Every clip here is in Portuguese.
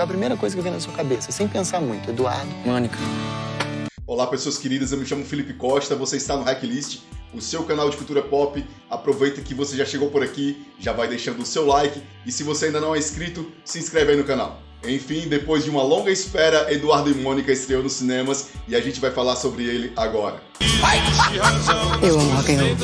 qual é a primeira coisa que vem na sua cabeça? Sem pensar muito. Eduardo, Mônica. Olá, pessoas queridas, eu me chamo Felipe Costa, você está no Hacklist, o seu canal de cultura pop. Aproveita que você já chegou por aqui, já vai deixando o seu like e se você ainda não é inscrito, se inscreve aí no canal. Enfim, depois de uma longa espera, Eduardo e Mônica estreou nos cinemas e a gente vai falar sobre ele agora. Eu amo rock and roll.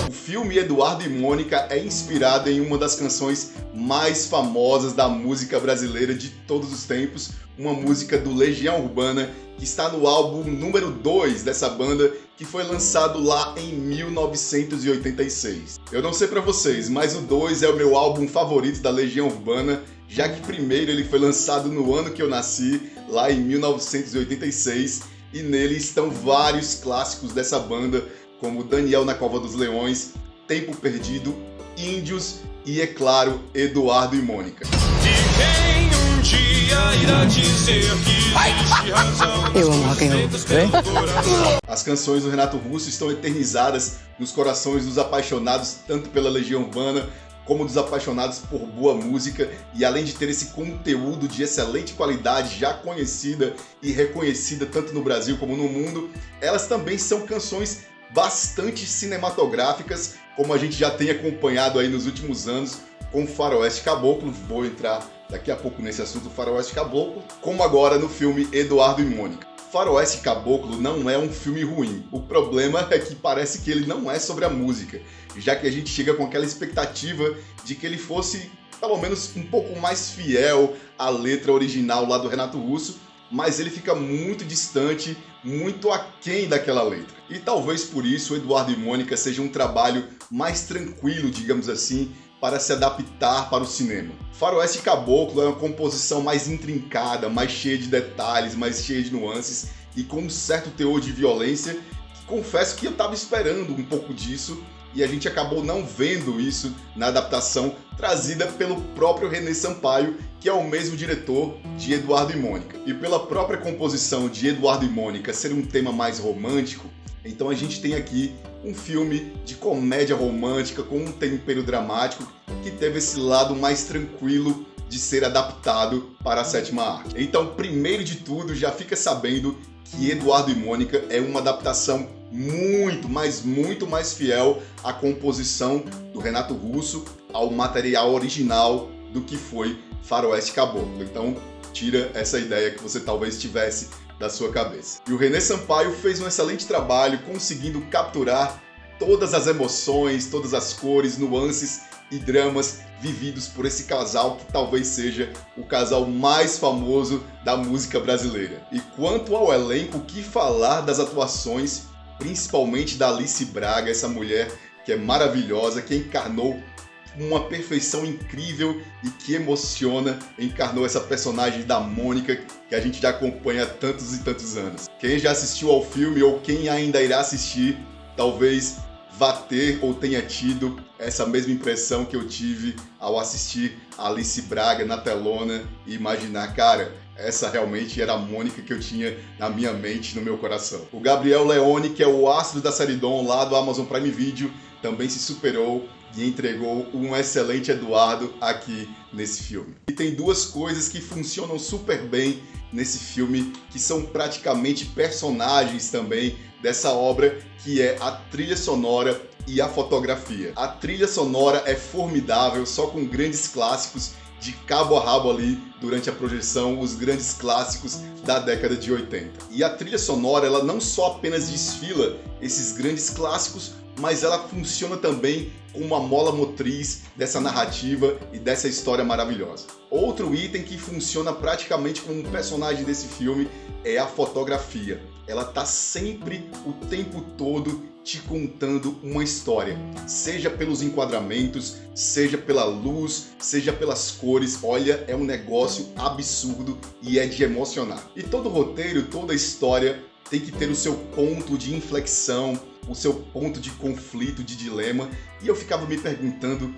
O filme Eduardo e Mônica é inspirado em uma das canções mais famosas da música brasileira de todos os tempos, uma música do Legião Urbana, que está no álbum número 2 dessa banda, que foi lançado lá em 1986. Eu não sei pra vocês, mas o 2 é o meu álbum favorito da Legião Urbana, já que primeiro ele foi lançado no ano que eu nasci, lá em 1986, e nele estão vários clássicos dessa banda, como Daniel na Cova dos Leões, Tempo Perdido, Índios e, é claro, Eduardo e Mônica. Eu amo rock and roll. As canções do Renato Russo estão eternizadas nos corações dos apaixonados tanto pela Legião Urbana como dos apaixonados por boa música, e além de ter esse conteúdo de excelente qualidade já conhecida e reconhecida tanto no Brasil como no mundo, elas também são canções bastante cinematográficas, como a gente já tem acompanhado aí nos últimos anos com Faroeste Caboclo. Vou entrar daqui a pouco nesse assunto, Faroeste Caboclo, como agora no filme Eduardo e Mônica. Faroeste Caboclo não é um filme ruim, o problema é que parece que ele não é sobre a música, já que a gente chega com aquela expectativa de que ele fosse pelo menos um pouco mais fiel à letra original lá do Renato Russo, mas ele fica muito distante, muito aquém daquela letra. E talvez por isso Eduardo e Mônica seja um trabalho mais tranquilo, digamos assim, para se adaptar para o cinema. Faroeste Caboclo é uma composição mais intrincada, mais cheia de detalhes, mais cheia de nuances e com um certo teor de violência, que confesso que eu estava esperando um pouco disso e a gente acabou não vendo isso na adaptação trazida pelo próprio René Sampaio, que é o mesmo diretor de Eduardo e Mônica. E pela própria composição de Eduardo e Mônica ser um tema mais romântico, então a gente tem aqui um filme de comédia romântica com um tempero dramático que teve esse lado mais tranquilo de ser adaptado para a sétima arte. Então, primeiro de tudo, já fica sabendo que Eduardo e Mônica é uma adaptação muito mais fiel à composição do Renato Russo, ao material original do que foi Faroeste Caboclo. Então, tira essa ideia que você talvez tivesse da sua cabeça. E o René Sampaio fez um excelente trabalho conseguindo capturar todas as emoções, todas as cores, nuances e dramas vividos por esse casal que talvez seja o casal mais famoso da música brasileira. E quanto ao elenco, o que falar das atuações, principalmente da Alice Braga, essa mulher que é maravilhosa, que encarnou uma perfeição incrível e que emociona, encarnou essa personagem da Mônica que a gente já acompanha há tantos e tantos anos. Quem já assistiu ao filme ou quem ainda irá assistir, talvez vá ter ou tenha tido essa mesma impressão que eu tive ao assistir a Alice Braga na telona e imaginar, cara, essa realmente era a Mônica que eu tinha na minha mente, no meu coração. O Gabriel Leone, que é o astro da série Dom lá do Amazon Prime Video, também se superou e entregou um excelente Eduardo aqui nesse filme. E tem duas coisas que funcionam super bem nesse filme, que são praticamente personagens também dessa obra, que é a trilha sonora e a fotografia. A trilha sonora é formidável, só com grandes clássicos de cabo a rabo ali durante a projeção, os grandes clássicos da década de 80. E a trilha sonora, ela não só apenas desfila esses grandes clássicos, mas ela funciona também como uma mola motriz dessa narrativa e dessa história maravilhosa. Outro item que funciona praticamente como um personagem desse filme é a fotografia. Ela tá sempre, o tempo todo, te contando uma história, seja pelos enquadramentos, seja pela luz, seja pelas cores. Olha, é um negócio absurdo e é de emocionar. E todo roteiro, toda história tem que ter o seu ponto de inflexão, o seu ponto de conflito, de dilema, e eu ficava me perguntando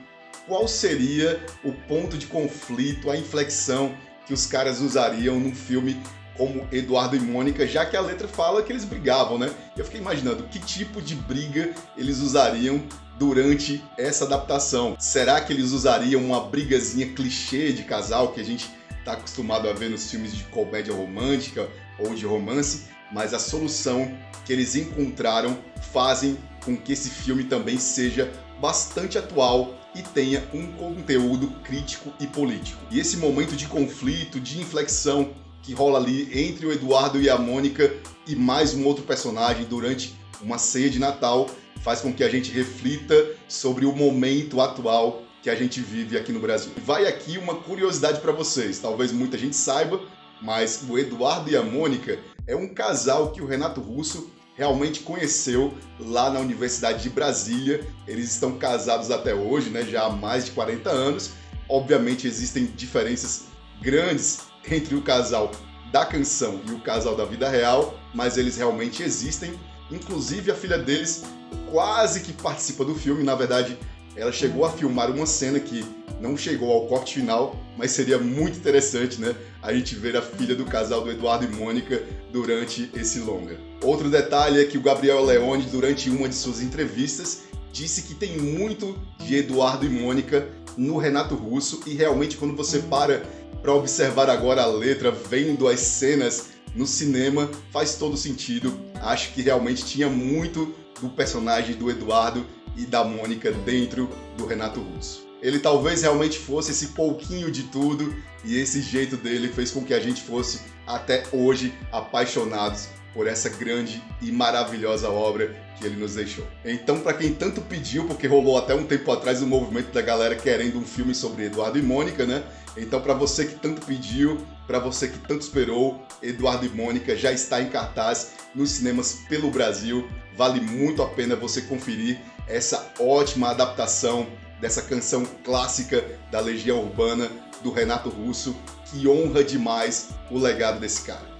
qual seria o ponto de conflito, a inflexão que os caras usariam num filme como Eduardo e Mônica, já que a letra fala que eles brigavam, né? Eu fiquei imaginando que tipo de briga eles usariam durante essa adaptação. Será que eles usariam uma brigazinha clichê de casal que a gente está acostumado a ver nos filmes de comédia romântica ou de romance, mas a solução que eles encontraram fazem com que esse filme também seja bastante atual e tenha um conteúdo crítico e político. E esse momento de conflito, de inflexão que rola ali entre o Eduardo e a Mônica e mais um outro personagem durante uma ceia de Natal faz com que a gente reflita sobre o momento atual que a gente vive aqui no Brasil. Vai aqui uma curiosidade para vocês, talvez muita gente saiba, mas o Eduardo e a Mônica é um casal que o Renato Russo realmente conheceu lá na Universidade de Brasília. Eles estão casados até hoje, né, já há mais de 40 anos. Obviamente existem diferenças grandes entre o casal da canção e o casal da vida real, mas eles realmente existem. Inclusive a filha deles quase que participa do filme. Na verdade, ela chegou a filmar uma cena que não chegou ao corte final, mas seria muito interessante, né, a gente ver a filha do casal do Eduardo e Mônica durante esse longa. Outro detalhe é que o Gabriel Leone, durante uma de suas entrevistas, disse que tem muito de Eduardo e Mônica no Renato Russo, e realmente quando você para observar agora a letra, vendo as cenas no cinema, faz todo sentido. Acho que realmente tinha muito do personagem do Eduardo e da Mônica dentro do Renato Russo. Ele talvez realmente fosse esse pouquinho de tudo, e esse jeito dele fez com que a gente fosse até hoje apaixonados por essa grande e maravilhosa obra que ele nos deixou. Então, para quem tanto pediu, porque rolou até um tempo atrás um movimento da galera querendo um filme sobre Eduardo e Mônica, né? Então, para você que tanto pediu, para você que tanto esperou, Eduardo e Mônica já está em cartaz nos cinemas pelo Brasil. Vale muito a pena você conferir essa ótima adaptação dessa canção clássica da Legião Urbana do Renato Russo, que honra demais o legado desse cara.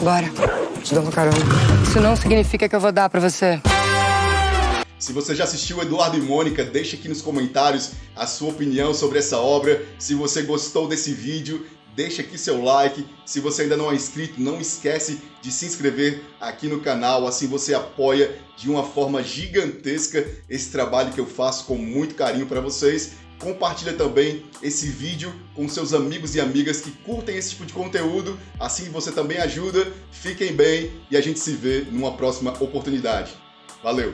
Bora, te dou uma carona. Isso não significa que eu vou dar pra você. Se você já assistiu Eduardo e Mônica, deixa aqui nos comentários a sua opinião sobre essa obra. Se você gostou desse vídeo, deixa aqui seu like. Se você ainda não é inscrito, não esquece de se inscrever aqui no canal, assim você apoia de uma forma gigantesca esse trabalho que eu faço com muito carinho para vocês. Compartilha também esse vídeo com seus amigos e amigas que curtem esse tipo de conteúdo, assim você também ajuda. Fiquem bem e a gente se vê numa próxima oportunidade. Valeu!